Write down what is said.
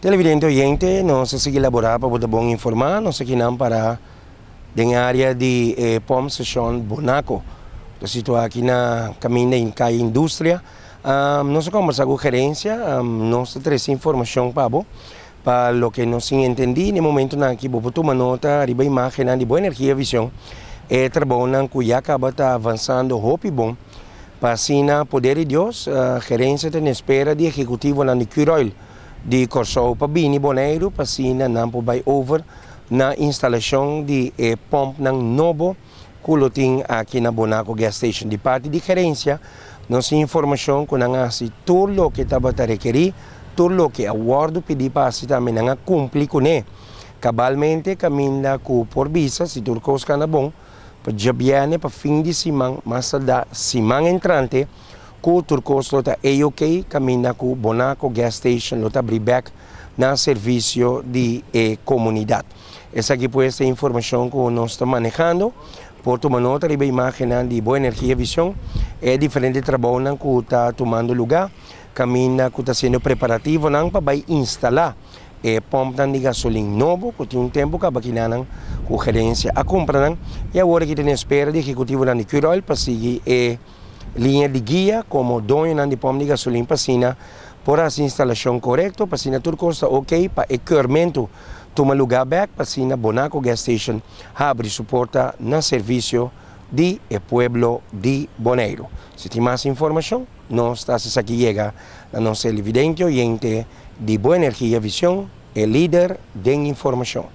Televidente oyente, nós seguimos elaborar para poder bom informar, nós aqui não para na área de POM Session Bonaco. Nós situamos aqui na caminho da indústria. Nós conversamos com a gerência, nós temos informação para o que nós entendi no momento na que vou tomar nota, arriba a imagem de boa energia visão, trabalhando que já acaba avançando, hope bom, para assim poder de Deus, a gerência tem espera de executivo na Nicuroil, de Corsou para Bini Boneiro, para assim não vai over na instalação de pompa ng novo culuting aqui na Bonaco Gas Station. De parte de gerência, nossa informação que não se tudo o que estava a requerir, tudo o que a Ward pedi para si também não cumprir com ele. Cabalmente, caminha com por visa, se tudo coisa na bom, para já viene para fim de semana, mas da semana entrante, com o turcos lota AOK, caminha com Bonaco Gas Station, lota abrir back na serviço de comunidade. Essa aqui foi esta informação que nós estamos manejando. Por tomar nota, a imagem de boa energia visão é diferente trabalho que está tomando lugar, caminha que está sendo preparativo para instalar pompa de gasolina novo, que tem tempo que a com gerência a compra, e agora que tem espera de executivo da Nicuroil para seguir linha de guia como dono de pompa de gasolina para por essa instalação correta, para tudo custa ok, para equipamento toma lugar back, para Bonaco Gas Station abre suporta no serviço de pueblo de Boneiro. Se tem mais informação, nós estamos aqui chega a nossa evidente oyente de boa energia visão, líder de informação.